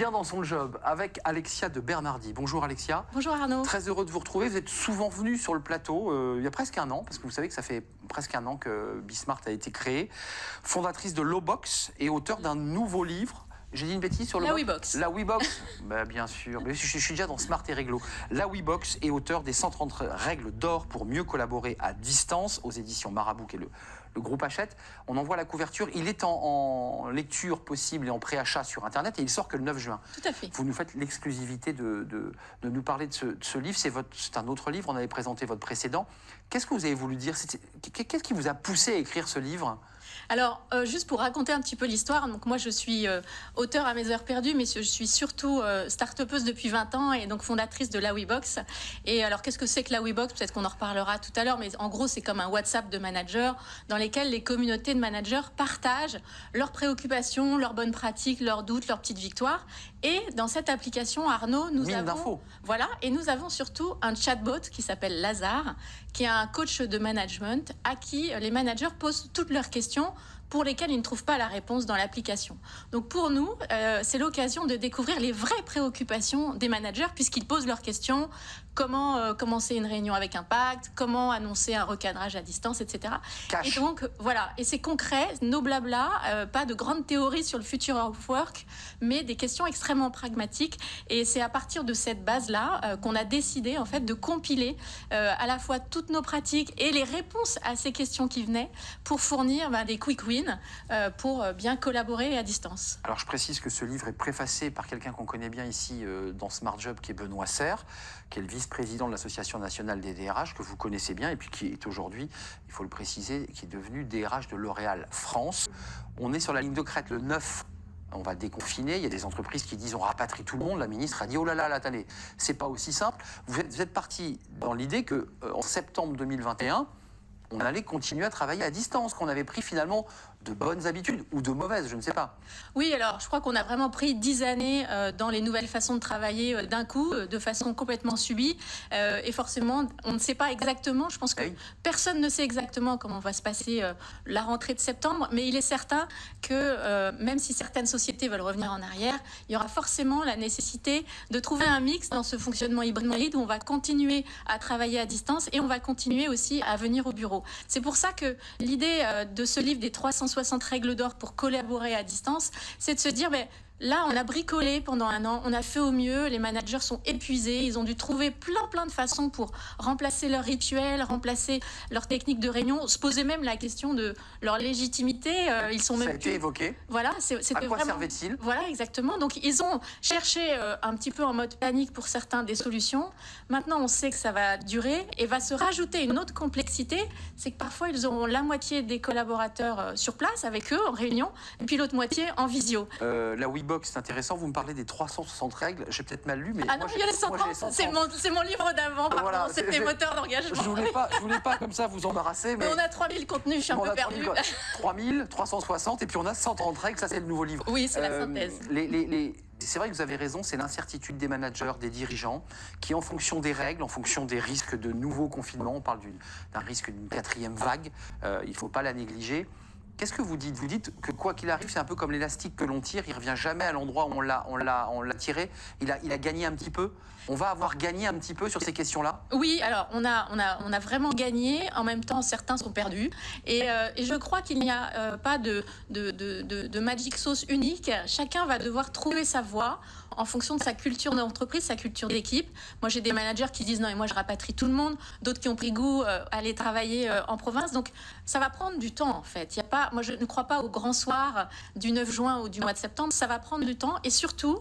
bien dans son job avec Alexia de Bernardi. Bonjour Alexia. Bonjour Arnaud. Très heureux de vous retrouver. Vous êtes souvent venu sur le plateau il y a presque un an, parce que vous savez que ça fait presque un an que Bismart a été créé. Fondatrice de Lowbox et auteur d'un nouveau livre. J'ai dit une bêtise sur le La WeBox. La WeBox, bah, bien sûr. Mais je suis déjà dans Smart et Réglo. La WeBox est auteur des 130 règles d'or pour mieux collaborer à distance aux éditions Marabout, qui est le groupe Hachette. On envoie la couverture. Il est en lecture possible et en préachat sur Internet et il sort que le 9 juin. Tout à fait. Vous nous faites l'exclusivité de nous parler de ce livre. C'est un autre livre. On avait présenté votre précédent. Qu'est-ce que vous avez voulu dire? Qu'est-ce qui vous a poussé à écrire ce livre? Alors, juste pour raconter un petit peu l'histoire, donc moi je suis auteure à mes heures perdues, mais je suis surtout start-upeuse depuis 20 ans et donc fondatrice de la WeBox. Et alors, qu'est-ce que c'est que la WeBox? Peut-être qu'on en reparlera tout à l'heure, mais en gros, c'est comme un WhatsApp de managers dans lesquels les communautés de managers partagent leurs préoccupations, leurs bonnes pratiques, leurs doutes, leurs petites victoires. Et dans cette application, Arnaud, nous avons surtout un chatbot qui s'appelle Lazare, qui est un coach de management à qui les managers posent toutes leurs questions pour lesquelles ils ne trouvent pas la réponse dans l'application. Donc pour nous, c'est l'occasion de découvrir les vraies préoccupations des managers puisqu'ils posent leurs questions. Comment commencer une réunion avec impact, comment annoncer un recadrage à distance, etc. Cash. Et donc, voilà. Et c'est concret, no blabla, pas de grandes théories sur le future of work, mais des questions extrêmement pragmatiques. Et c'est à partir de cette base-là qu'on a décidé, en fait, de compiler à la fois toutes nos pratiques et les réponses à ces questions qui venaient pour fournir des quick wins pour bien collaborer à distance. Alors, je précise que ce livre est préfacé par quelqu'un qu'on connaît bien ici dans Smart Job, qui est Benoît Serre, qui est le vice-président de l'Association nationale des DRH, que vous connaissez bien, et puis qui est aujourd'hui, il faut le préciser, qui est devenu DRH de L'Oréal France. On est sur la ligne de crête, le 9. On va déconfiner. Il y a des entreprises qui disent on rapatrie tout le monde. La ministre a dit oh là là, attendez, c'est pas aussi simple. Vous êtes parti dans l'idée que en septembre 2021, on allait continuer à travailler à distance, qu'on avait pris finalement de bonnes habitudes ou de mauvaises, je ne sais pas. Oui, alors je crois qu'on a vraiment pris 10 années dans les nouvelles façons de travailler d'un coup, de façon complètement subie. Et forcément, on ne sait pas exactement, je pense que personne ne sait exactement comment va se passer la rentrée de septembre, mais il est certain que même si certaines sociétés veulent revenir en arrière, il y aura forcément la nécessité de trouver un mix dans ce fonctionnement hybride où on va continuer à travailler à distance et on va continuer aussi à venir au bureau. C'est pour ça que l'idée de ce livre des 360 règles d'or pour collaborer à distance, c'est de se dire, là, on a bricolé pendant un an, on a fait au mieux, les managers sont épuisés, ils ont dû trouver plein de façons pour remplacer leurs rituels, remplacer leurs techniques de réunion, se poser même la question de leur légitimité. Ils sont même ça a été évoqué. Voilà, à quoi servait-il? Voilà, exactement. Donc, ils ont cherché un petit peu en mode panique pour certains des solutions. Maintenant, on sait que ça va durer et va se rajouter une autre complexité, c'est que parfois, ils auront la moitié des collaborateurs sur place avec eux en réunion et puis l'autre moitié en visio. La WeBox, c'est intéressant. Vous me parlez des 360 règles. J'ai peut-être mal lu, mais non, il y a les 130. C'est mon livre d'avant. Voilà, c'était moteur d'engagement. Je voulais pas comme ça vous embarrasser. Mais on a 3000 contenus, je suis un peu perdue. 3000, 360, et puis on a 130 règles. Ça, c'est le nouveau livre. Oui, c'est la synthèse. C'est vrai que vous avez raison, c'est l'incertitude des managers, des dirigeants, qui en fonction des règles, en fonction des risques de nouveaux confinements, on parle d'un risque d'une 4e vague, il ne faut pas la négliger. Qu'est-ce que vous dites? Vous dites que quoi qu'il arrive, c'est un peu comme l'élastique que l'on tire, il ne revient jamais à l'endroit où on l'a tiré. Il a gagné un petit peu. On va avoir gagné un petit peu sur ces questions-là? Oui, alors on a vraiment gagné. En même temps, certains sont perdus. Et je crois qu'il n'y a pas de magic sauce unique. Chacun va devoir trouver sa voie en fonction de sa culture d'entreprise, sa culture d'équipe. Moi, j'ai des managers qui disent non, mais moi, je rapatrie tout le monde. D'autres qui ont pris goût à aller travailler en province. Donc, ça va prendre du temps, en fait. Moi, je ne crois pas au grand soir du 9 juin ou du mois de septembre. Ça va prendre du temps. Et surtout,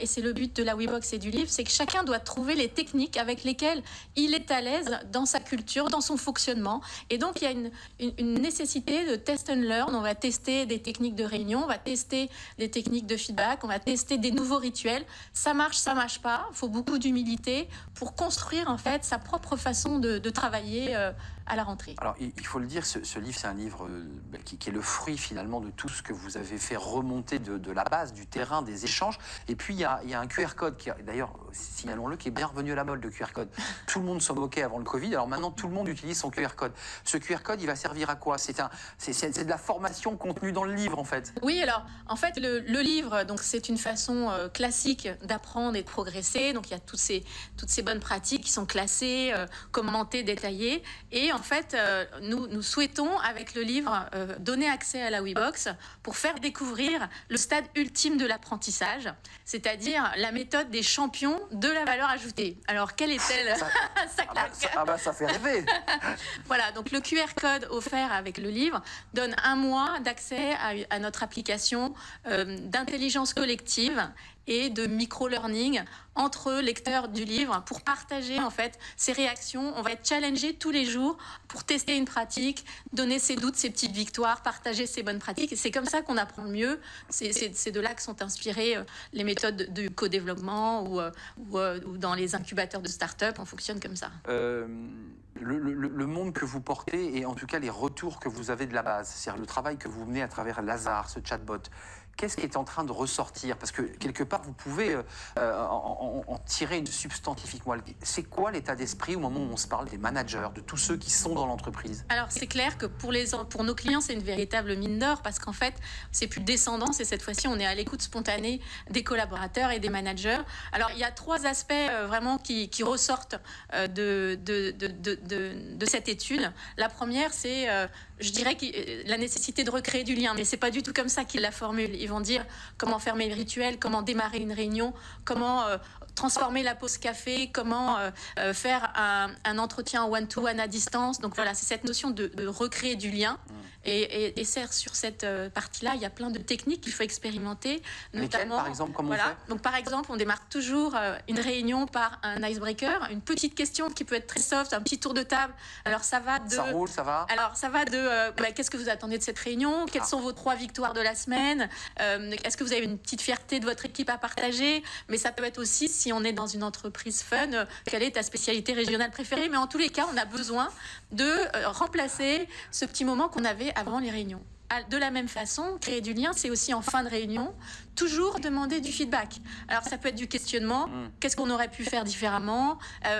et c'est le but de la WeBox et du livre, c'est que chacun doit trouver les techniques avec lesquelles il est à l'aise dans sa culture, dans son fonctionnement. Et donc, il y a une nécessité de test and learn. On va tester des techniques de réunion, on va tester des techniques de feedback, on va tester des nouveaux rituels. Ça marche pas. Il faut beaucoup d'humilité pour construire en fait sa propre façon de travailler à la rentrée. Alors, il faut le dire, ce livre, c'est un livre qui est le fruit finalement de tout ce que vous avez fait remonter de la base, du terrain, des échanges. Et puis, il y a un QR code qui, d'ailleurs, signalons-le, qui est bien revenu à la mode, le QR code. Tout le monde s'en moquait avant le Covid, alors maintenant tout le monde utilise son QR code. Ce QR code, il va servir à quoi? C'est de la formation contenue dans le livre, en fait. Oui, alors, en fait, le livre, donc, c'est une façon classique d'apprendre et de progresser. Donc, il y a toutes ces bonnes pratiques qui sont classées, commentées, détaillées. Et en fait, nous souhaitons, avec le livre, donner accès à la WeBox pour faire découvrir le stade ultime de l'apprentissage, c'est-à-dire la méthode des champions de la valeur ajoutée. Alors, quelle est-elle? Ça fait rêver. Voilà, donc le QR code offert avec le livre donne 1 mois d'accès à notre application d'intelligence collective et de micro-learning entre lecteurs du livre pour partager en fait ses réactions. On va être challengé tous les jours pour tester une pratique, donner ses doutes, ses petites victoires, partager ses bonnes pratiques. Et c'est comme ça qu'on apprend le mieux. C'est de là que sont inspirées les méthodes de co-développement ou dans les incubateurs de start-up. On fonctionne comme ça. Le monde que vous portez et en tout cas les retours que vous avez de la base, c'est-à-dire le travail que vous menez à travers Lazare, ce chatbot, qu'est-ce qui est en train de ressortir? Parce que quelque part, vous pouvez en tirer une substantifique moelle. C'est quoi l'état d'esprit au moment où on se parle des managers, de tous ceux qui sont dans l'entreprise? Alors, c'est clair que pour nos clients, c'est une véritable mine d'or parce qu'en fait, c'est plus descendant. C'est cette fois-ci, on est à l'écoute spontanée des collaborateurs et des managers. Alors, il y a 3 aspects vraiment qui ressortent de cette étude. La première, c'est, je dirais, la nécessité de recréer du lien. Mais c'est pas du tout comme ça qu'ils la formulent. Ils vont dire comment fermer le rituel, comment démarrer une réunion, comment transformer la pause café, comment faire un entretien one-to-one à distance. Donc voilà, c'est cette notion de recréer du lien. Et sur cette partie-là, il y a plein de techniques qu'il faut expérimenter. Lesquelles, par exemple, comment on fait? Donc par exemple, on démarre toujours une réunion par un icebreaker, une petite question qui peut être très soft, un petit tour de table. Alors ça va de... Ça roule, ça va? Alors ça va de... qu'est-ce que vous attendez de cette réunion? Quelles sont vos 3 victoires de la semaine? Est-ce que vous avez une petite fierté de votre équipe à partager? Mais ça peut être aussi, si on est dans une entreprise fun, quelle est ta spécialité régionale préférée? Mais en tous les cas, on a besoin de remplacer ce petit moment qu'on avait avant les réunions. De la même façon, créer du lien, c'est aussi en fin de réunion, toujours demander du feedback. Alors ça peut être du questionnement, qu'est-ce qu'on aurait pu faire différemment,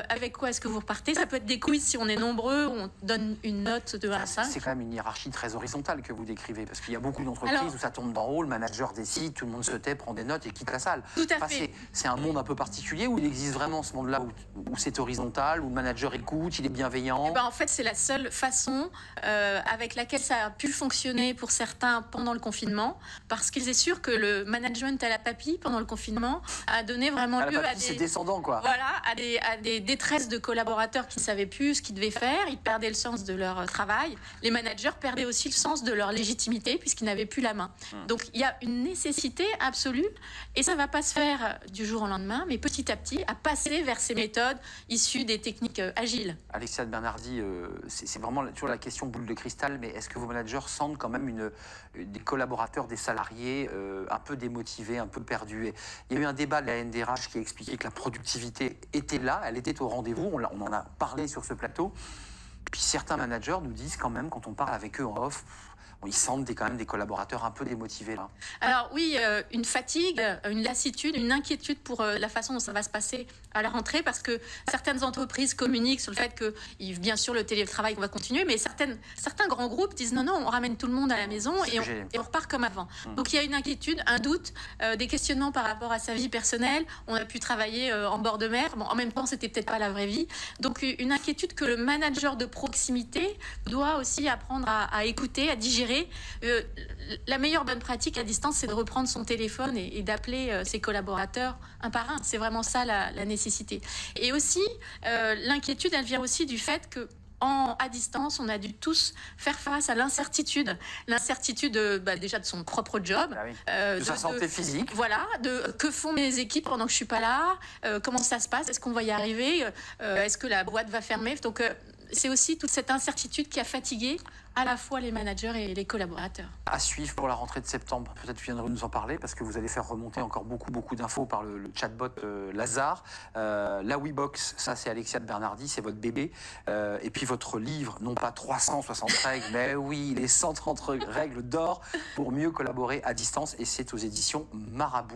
avec quoi est-ce que vous repartez? Ça peut être des quiz si on est nombreux, on donne une note de 1 à 5. C'est quand même une hiérarchie très horizontale que vous décrivez, parce qu'il y a beaucoup d'entreprises où ça tombe d'en haut, le manager décide, tout le monde se tait, prend des notes et quitte la salle. Tout à fait. C'est un monde un peu particulier où il existe vraiment ce monde-là où c'est horizontal, où le manager écoute, il est bienveillant. En fait, c'est la seule façon avec laquelle ça a pu fonctionner pour certains pendant le confinement, parce qu'ils est sûr que le management à la papy pendant le confinement a donné vraiment lieu à des... C'est descendant, quoi. Voilà, à des détresses de collaborateurs qui ne savaient plus ce qu'ils devaient faire. Ils perdaient le sens de leur travail. Les managers perdaient aussi le sens de leur légitimité puisqu'ils n'avaient plus la main. Donc, il y a une nécessité absolue et ça ne va pas se faire du jour au lendemain, mais petit à petit, à passer vers ces méthodes issues des techniques agiles. Alexia de Bernardi, c'est vraiment toujours la question boule de cristal, mais est-ce que vos managers sentent quand même des collaborateurs, des salariés un peu démotivés, un peu perdus? Et il y a eu un débat de la NDRH qui a expliqué que la productivité était là, elle était au rendez-vous, on en a parlé sur ce plateau. Puis certains managers nous disent quand même, quand on parle avec eux en off, ils sentent quand même des collaborateurs un peu démotivés là. Alors oui, une fatigue, une lassitude, une inquiétude pour la façon dont ça va se passer à la rentrée, parce que certaines entreprises communiquent sur le fait que, bien sûr, le télétravail va continuer, mais certains grands groupes disent non, on ramène tout le monde à la maison et on repart comme avant. Donc il y a une inquiétude, un doute, des questionnements par rapport à sa vie personnelle. On a pu travailler en bord de mer. Bon, en même temps, c'était peut-être pas la vraie vie. Donc une inquiétude que le manager de proximité doit aussi apprendre à écouter, à digérer. La meilleure bonne pratique à distance, c'est de reprendre son téléphone et d'appeler ses collaborateurs un par un. C'est vraiment ça la nécessité. Et aussi, l'inquiétude, elle vient aussi du fait que à distance, on a dû tous faire face à l'incertitude. L'incertitude déjà de son propre job. De sa santé physique. Voilà, que font mes équipes pendant que je ne suis pas là, comment ça se passe, est-ce qu'on va y arriver, est-ce que la boîte va fermer. Donc c'est aussi toute cette incertitude qui a fatigué à la fois les managers et les collaborateurs. À suivre pour la rentrée de septembre, peut-être tu viendras nous en parler parce que vous allez faire remonter encore beaucoup d'infos par le chatbot Lazare. La WeBox, ça c'est Alexia de Bernardi, c'est votre bébé. Et puis votre livre, non pas 360 règles, mais oui, les 130 règles d'or pour mieux collaborer à distance. Et c'est aux éditions Marabout.